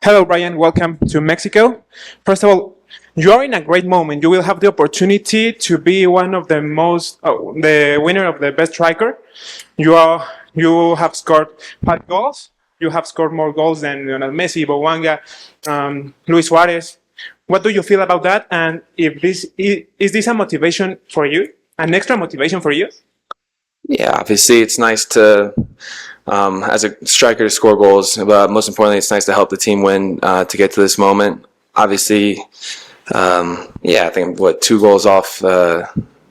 Hello, Brian. Welcome to Mexico. First of all, you are in a great moment. You will have the opportunity to be one of the winner of the best striker. You have scored 5 goals. You have scored more goals than Lionel Messi, Bouanga, Luis Suarez. What do you feel about that? And if this is this a motivation for you, an extra motivation for you? Yeah, obviously it's nice to, as a striker, to score goals, but most importantly, it's nice to help the team win to get to this moment. Obviously, I think 2 goals off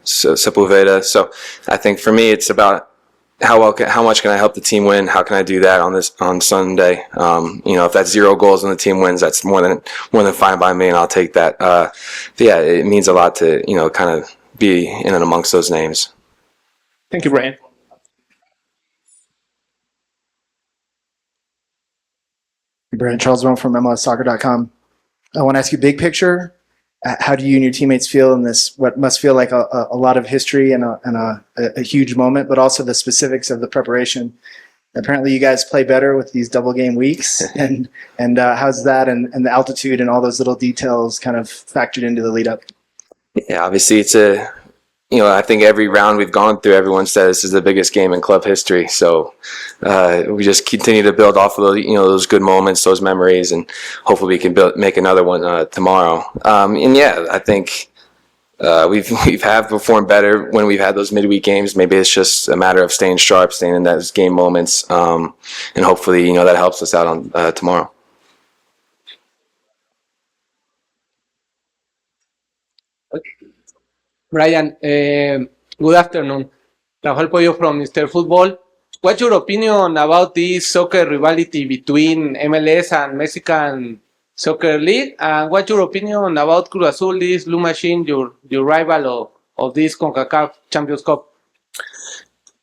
Sepulveda. So I think for me, it's about how much can I help the team win? How can I do that on Sunday? If that's 0 goals and the team wins, that's more than fine by me, and I'll take that. It means a lot to kind of be in and amongst those names. Thank you, Brian. Brian Charles Rome from MLSsoccer.com. I want to ask you big picture. How do you and your teammates feel in this, what must feel like a lot of history and a huge moment, but also the specifics of the preparation? Apparently you guys play better with these double game weeks, and how's that and the altitude and all those little details kind of factored into the lead up? Yeah, obviously it's I think every round we've gone through, everyone says this is the biggest game in club history. So we just continue to build off of those good moments, those memories, and hopefully we can make another one tomorrow. I think we've performed better when we've had those midweek games. Maybe it's just a matter of staying sharp, staying in those game moments, and hopefully that helps us out on tomorrow. Brian, good afternoon. Rafael Pollo from Mr. Futbol. What's your opinion about this soccer rivalry between MLS and Mexican Soccer League? And what's your opinion about Cruz Azul, this blue machine, your rival of this Concacaf Champions Cup?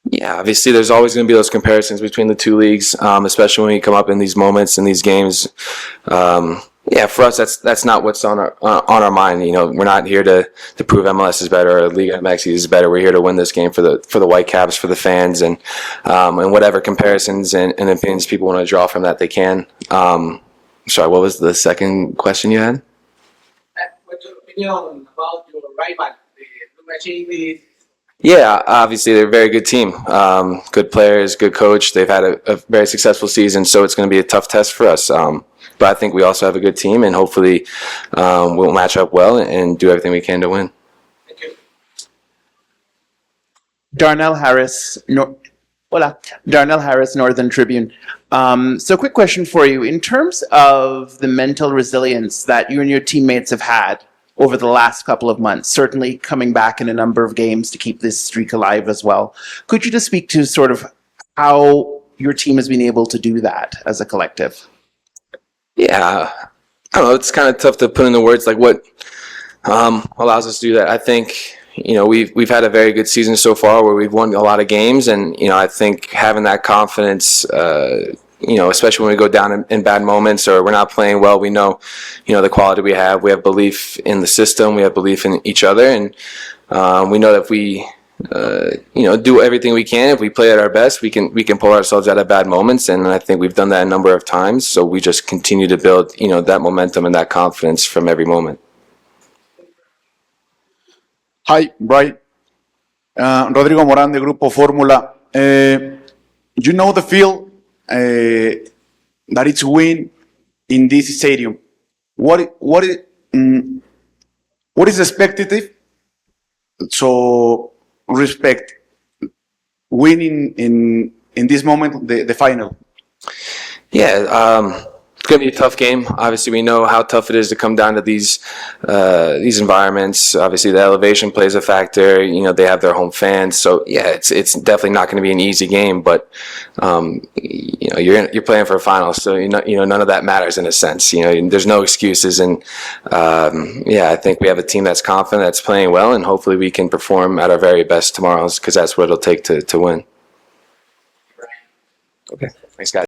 Yeah, obviously there's always going to be those comparisons between the two leagues, especially when we come up in these moments, in these games. For us, that's not what's on our mind. We're not here to prove MLS is better or Liga MX is better. We're here to win this game for the Whitecaps, for the fans, and whatever comparisons and opinions people want to draw from that, they can. Sorry, what was the second question you had? What's your opinion about your rival, the blue machine? Yeah, obviously they're a very good team. Good players, good coach. They've had a very successful season, so it's going to be a tough test for us. But I think we also have a good team, and hopefully we'll match up well and do everything we can to win. Thank you. Darnell Harris, Northern Tribune. So quick question for you. In terms of the mental resilience that you and your teammates have had over the last couple of months, certainly coming back in a number of games to keep this streak alive as well, could you just speak to sort of how your team has been able to do that as a collective? Yeah, I don't know. It's kind of tough to put into words like what allows us to do that. I think we've had a very good season so far where we've won a lot of games, and I think having that confidence, especially when we go down in bad moments or we're not playing well, we know the quality we have. We have belief in the system. We have belief in each other, and we know that if we do everything we can. If we play at our best, we can pull ourselves out of bad moments, and I think we've done that a number of times. So we just continue to build, that momentum and that confidence from every moment. Hi, Brian. Rodrigo Morán de Grupo Fórmula. You know the feel that it's win in this stadium. What is expected? So respect winning in this moment the final. Yeah, it's going to be a tough game. Obviously, we know how tough it is to come down to these environments. Obviously, the elevation plays a factor. They have their home fans, so yeah, it's definitely not going to be an easy game. But you're playing for a final, so none of that matters in a sense. There's no excuses, and I think we have a team that's confident, that's playing well, and hopefully we can perform at our very best tomorrow, because that's what it'll take to win. Okay, Thanks, guys.